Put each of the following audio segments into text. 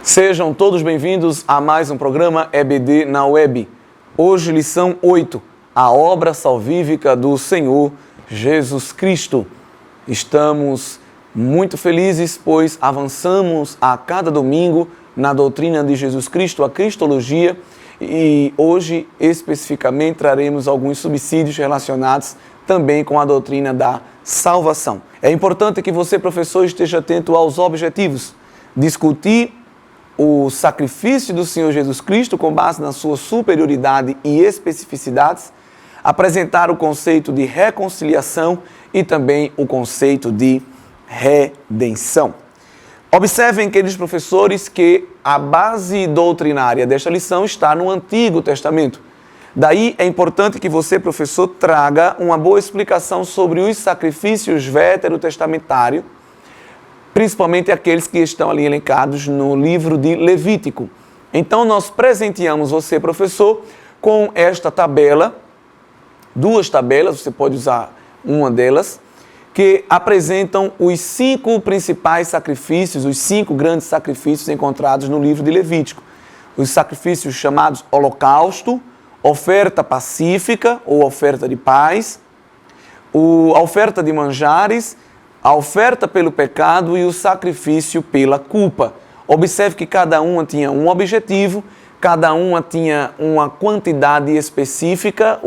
Sejam todos bem-vindos a mais um programa EBD na Web. Hoje, lição 8, a obra salvífica do Senhor Jesus Cristo. Estamos muito felizes, pois avançamos a cada domingo na doutrina de Jesus Cristo, a Cristologia, e hoje, especificamente, traremos alguns subsídios relacionados também com a doutrina da salvação. É importante que você, professor, esteja atento aos objetivos. Discutir o sacrifício do Senhor Jesus Cristo com base na sua superioridade e especificidades, apresentar o conceito de reconciliação e também o conceito de redenção. Observem, queridos professores, que a base doutrinária desta lição está no Antigo Testamento. Daí é importante que você, professor, traga uma boa explicação sobre os sacrifícios veterotestamentários, principalmente aqueles que estão ali elencados no livro de Levítico. Então, nós presenteamos você, professor, com esta tabela, duas tabelas, você pode usar uma delas, que apresentam os 5 principais sacrifícios, os 5 grandes sacrifícios encontrados no livro de Levítico. Os sacrifícios chamados holocausto, oferta pacífica ou oferta de paz, a oferta de manjares, a oferta pelo pecado e o sacrifício pela culpa. Observe que cada uma tinha um objetivo, cada uma tinha uma quantidade específica,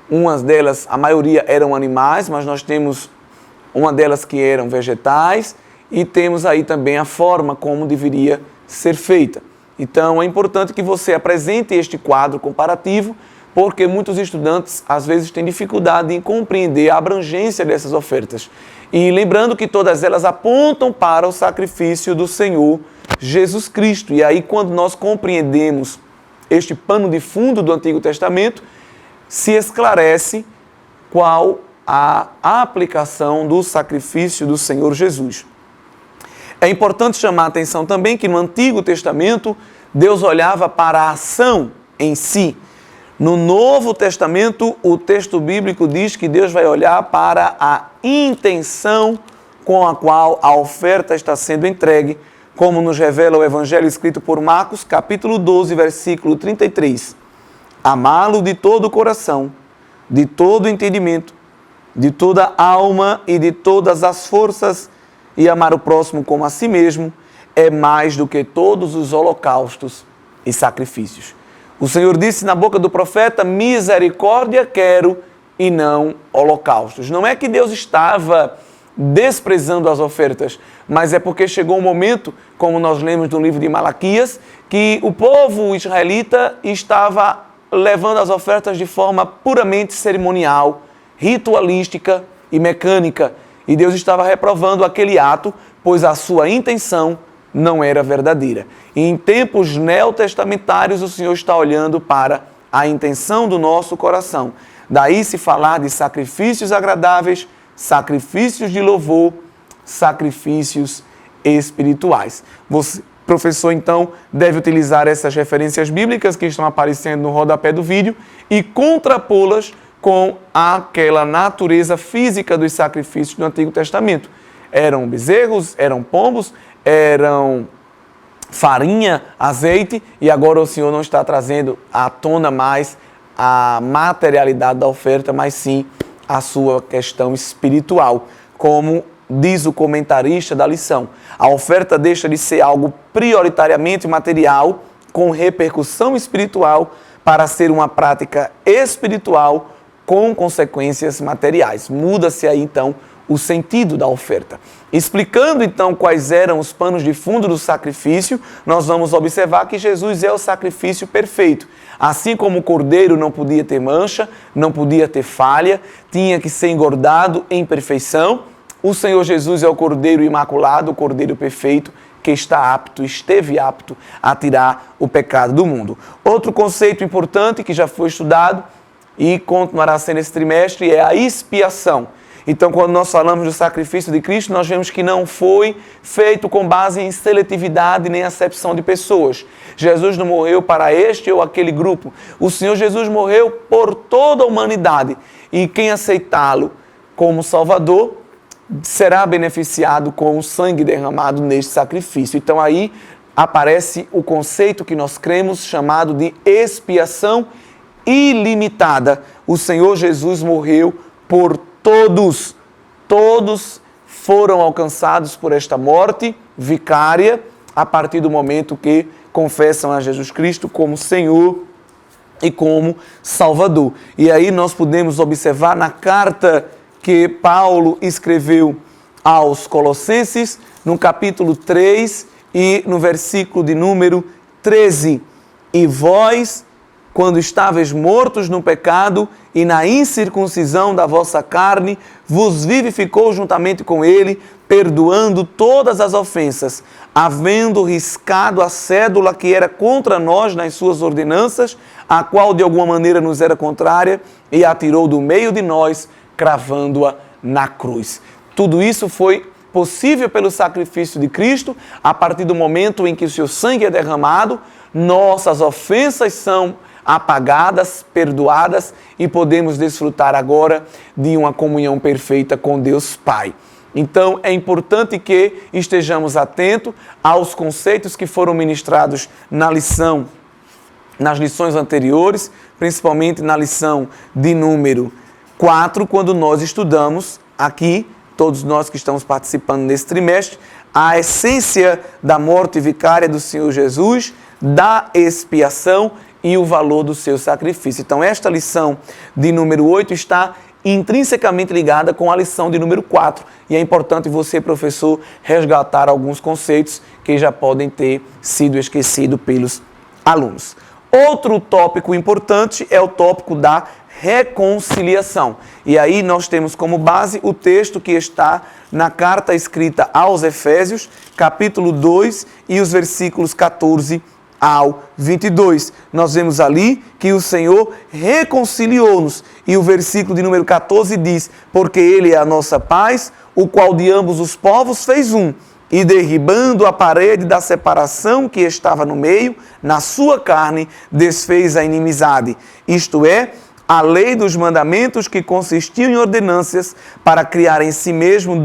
umas delas, a maioria eram animais, mas nós temos uma delas que eram vegetais e temos aí também a forma como deveria ser feita. Então é importante que você apresente este quadro comparativo, porque muitos estudantes às vezes têm dificuldade em compreender a abrangência dessas ofertas. E lembrando que todas elas apontam para o sacrifício do Senhor Jesus Cristo. E aí, quando nós compreendemos este pano de fundo do Antigo Testamento, se esclarece qual a aplicação do sacrifício do Senhor Jesus. É importante chamar a atenção também que no Antigo Testamento, Deus olhava para a ação em si. No Novo Testamento, o texto bíblico diz que Deus vai olhar para a intenção com a qual a oferta está sendo entregue, como nos revela o Evangelho escrito por Marcos, capítulo 12, versículo 33. Amá-lo de todo o coração, de todo o entendimento, de toda a alma e de todas as forças, e amar o próximo como a si mesmo, é mais do que todos os holocaustos e sacrifícios. O Senhor disse na boca do profeta, misericórdia quero e não holocaustos. Não é que Deus estava desprezando as ofertas, mas é porque chegou um momento, como nós lemos no livro de Malaquias, que o povo israelita estava levando as ofertas de forma puramente cerimonial, ritualística e mecânica. E Deus estava reprovando aquele ato, pois a sua intenção não era verdadeira. E em tempos neotestamentários, o Senhor está olhando para a intenção do nosso coração. Daí se falar de sacrifícios agradáveis, sacrifícios de louvor, sacrifícios espirituais. Você, professor, então, deve utilizar essas referências bíblicas que estão aparecendo no rodapé do vídeo e contrapô-las com aquela natureza física dos sacrifícios do Antigo Testamento. Eram bezerros, eram pombos, eram farinha, azeite, e agora o Senhor não está trazendo à tona mais a materialidade da oferta, mas sim a sua questão espiritual, como diz o comentarista da lição. A oferta deixa de ser algo prioritariamente material, com repercussão espiritual, para ser uma prática espiritual com consequências materiais. Muda-se aí, então, o sentido da oferta. Explicando, então, quais eram os panos de fundo do sacrifício, nós vamos observar que Jesus é o sacrifício perfeito. Assim como o cordeiro não podia ter mancha, não podia ter falha, tinha que ser engordado em perfeição, o Senhor Jesus é o cordeiro imaculado, o cordeiro perfeito, que esteve apto a tirar o pecado do mundo. Outro conceito importante que já foi estudado e continuará sendo esse trimestre é a expiação. Então, quando nós falamos do sacrifício de Cristo, nós vemos que não foi feito com base em seletividade nem acepção de pessoas. Jesus não morreu para este ou aquele grupo. O Senhor Jesus morreu por toda a humanidade. E quem aceitá-lo como Salvador será beneficiado com o sangue derramado neste sacrifício. Então, aí aparece o conceito que nós cremos chamado de expiação ilimitada. O Senhor Jesus morreu por todos. Todos foram alcançados por esta morte vicária a partir do momento que confessam a Jesus Cristo como Senhor e como Salvador. E aí nós podemos observar na carta que Paulo escreveu aos Colossenses, no capítulo 3 e no versículo de número 13. E vós, quando estáveis mortos no pecado e na incircuncisão da vossa carne, vos vivificou juntamente com ele, perdoando todas as ofensas, havendo riscado a cédula que era contra nós nas suas ordenanças, a qual de alguma maneira nos era contrária, e a tirou do meio de nós, cravando-a na cruz. Tudo isso foi possível pelo sacrifício de Cristo. A partir do momento em que o seu sangue é derramado, nossas ofensas são apagadas, perdoadas, e podemos desfrutar agora de uma comunhão perfeita com Deus Pai. Então, é importante que estejamos atentos aos conceitos que foram ministrados nas lições anteriores, principalmente na lição de número 4, quando nós estudamos aqui, todos nós que estamos participando nesse trimestre, a essência da morte vicária do Senhor Jesus, da expiação e o valor do seu sacrifício. Então, esta lição de número 8 está intrinsecamente ligada com a lição de número 4. E é importante você, professor, resgatar alguns conceitos que já podem ter sido esquecidos pelos alunos. Outro tópico importante é o tópico da reconciliação. E aí nós temos como base o texto que está na carta escrita aos Efésios, capítulo 2 e os versículos 14 ao 22. Nós vemos ali que o Senhor reconciliou-nos. E o versículo de número 14 diz: porque Ele é a nossa paz, o qual de ambos os povos fez um, e derribando a parede da separação que estava no meio, na sua carne desfez a inimizade. Isto é, a lei dos mandamentos que consistiam em ordenâncias para criar em si mesmo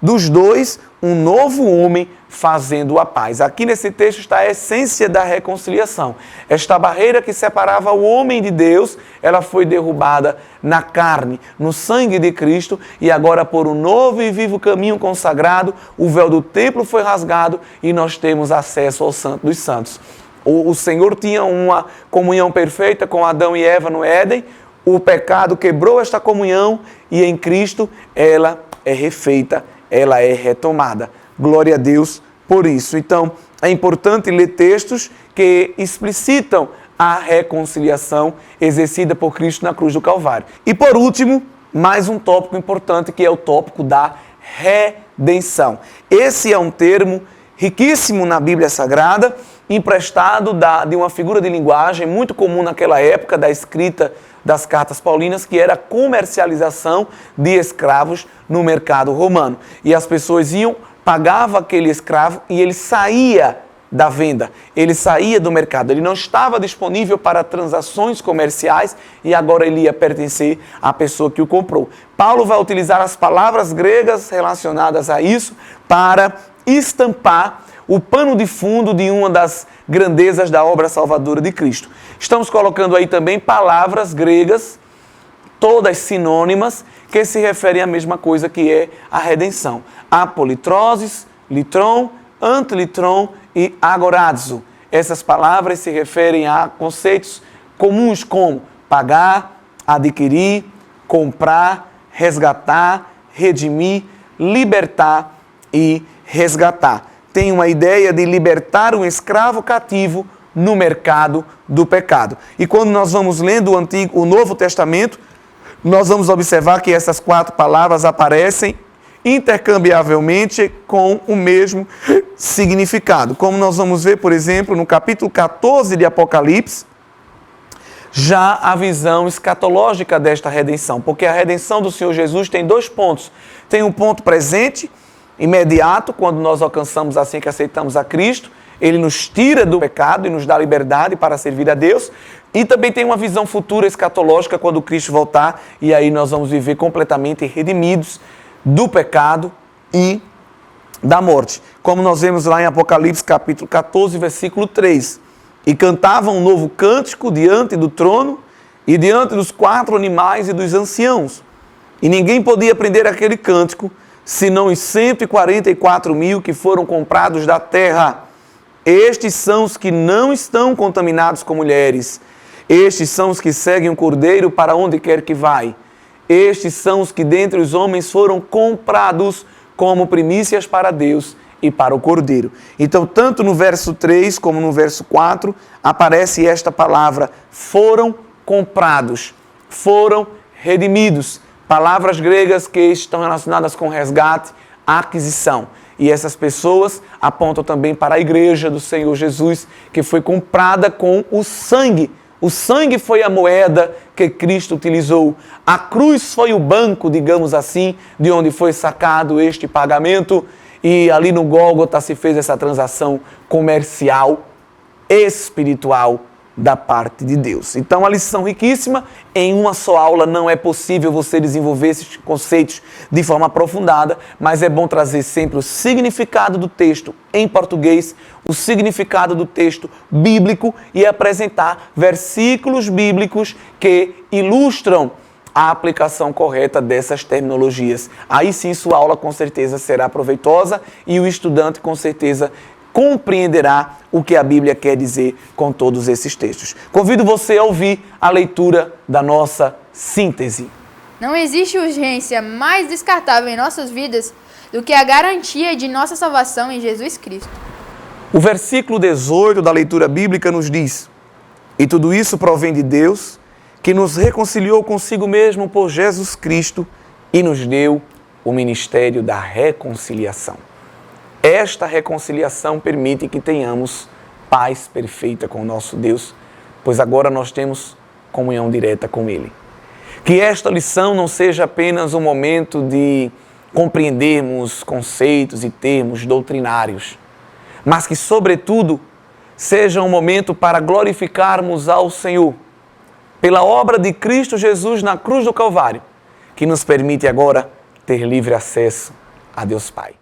dos dois um novo homem, fazendo a paz. Aqui nesse texto está a essência da reconciliação. Esta barreira que separava o homem de Deus, ela foi derrubada na carne, no sangue de Cristo, e agora por um novo e vivo caminho consagrado, o véu do templo foi rasgado e nós temos acesso ao Santo dos Santos. O Senhor tinha uma comunhão perfeita com Adão e Eva no Éden, o pecado quebrou esta comunhão e em Cristo ela é refeita, ela é retomada. Glória a Deus por isso. Então, é importante ler textos que explicitam a reconciliação exercida por Cristo na cruz do Calvário. E por último, mais um tópico importante, que é o tópico da redenção. Esse é um termo riquíssimo na Bíblia Sagrada, emprestado de uma figura de linguagem muito comum naquela época da escrita das cartas paulinas, que era a comercialização de escravos no mercado romano. E as pessoas pagavam aquele escravo e ele saía da venda, ele saía do mercado, ele não estava disponível para transações comerciais e agora ele ia pertencer à pessoa que o comprou. Paulo vai utilizar as palavras gregas relacionadas a isso para estampar o pano de fundo de uma das grandezas da obra salvadora de Cristo. Estamos colocando aí também palavras gregas, todas sinônimas, que se referem à mesma coisa, que é a redenção. Apolitrosis, litron, antilitron e agorazo. Essas palavras se referem a conceitos comuns como pagar, adquirir, comprar, resgatar, redimir, libertar e resgatar. Tem uma ideia de libertar um escravo cativo no mercado do pecado. E quando nós vamos lendo o Novo Testamento, nós vamos observar que essas 4 palavras aparecem intercambiavelmente com o mesmo significado. Como nós vamos ver, por exemplo, no capítulo 14 de Apocalipse, já a visão escatológica desta redenção. Porque a redenção do Senhor Jesus tem 2 pontos. Tem um ponto presente, imediato, quando nós alcançamos assim que aceitamos a Cristo, Ele nos tira do pecado e nos dá liberdade para servir a Deus. E também tem uma visão futura escatológica quando Cristo voltar, e aí nós vamos viver completamente redimidos do pecado e da morte. Como nós vemos lá em Apocalipse capítulo 14, versículo 3. E cantavam um novo cântico diante do trono e diante dos 4 animais e dos anciãos. E ninguém podia aprender aquele cântico, senão os 144.000 que foram comprados da terra. Estes são os que não estão contaminados com mulheres. Estes são os que seguem o Cordeiro para onde quer que vai. Estes são os que dentre os homens foram comprados como primícias para Deus e para o Cordeiro. Então, tanto no verso 3 como no verso 4, aparece esta palavra, foram comprados, foram redimidos. Palavras gregas que estão relacionadas com resgate, aquisição. E essas pessoas apontam também para a igreja do Senhor Jesus, que foi comprada com o sangue. O sangue foi a moeda que Cristo utilizou. A cruz foi o banco, digamos assim, de onde foi sacado este pagamento. E ali no Gólgota se fez essa transação comercial, espiritual, da parte de Deus. Então, a lição riquíssima, em uma só aula não é possível você desenvolver esses conceitos de forma aprofundada, mas é bom trazer sempre o significado do texto em português, o significado do texto bíblico e apresentar versículos bíblicos que ilustram a aplicação correta dessas terminologias. Aí sim, sua aula com certeza será proveitosa e o estudante com certeza compreenderá o que a Bíblia quer dizer com todos esses textos. Convido você a ouvir a leitura da nossa síntese. Não existe urgência mais descartável em nossas vidas do que a garantia de nossa salvação em Jesus Cristo. O versículo 18 da leitura bíblica nos diz: e tudo isso provém de Deus, que nos reconciliou consigo mesmo por Jesus Cristo e nos deu o ministério da reconciliação. Esta reconciliação permite que tenhamos paz perfeita com o nosso Deus, pois agora nós temos comunhão direta com Ele. Que esta lição não seja apenas um momento de compreendermos conceitos e termos doutrinários, mas que, sobretudo, seja um momento para glorificarmos ao Senhor pela obra de Cristo Jesus na cruz do Calvário, que nos permite agora ter livre acesso a Deus Pai.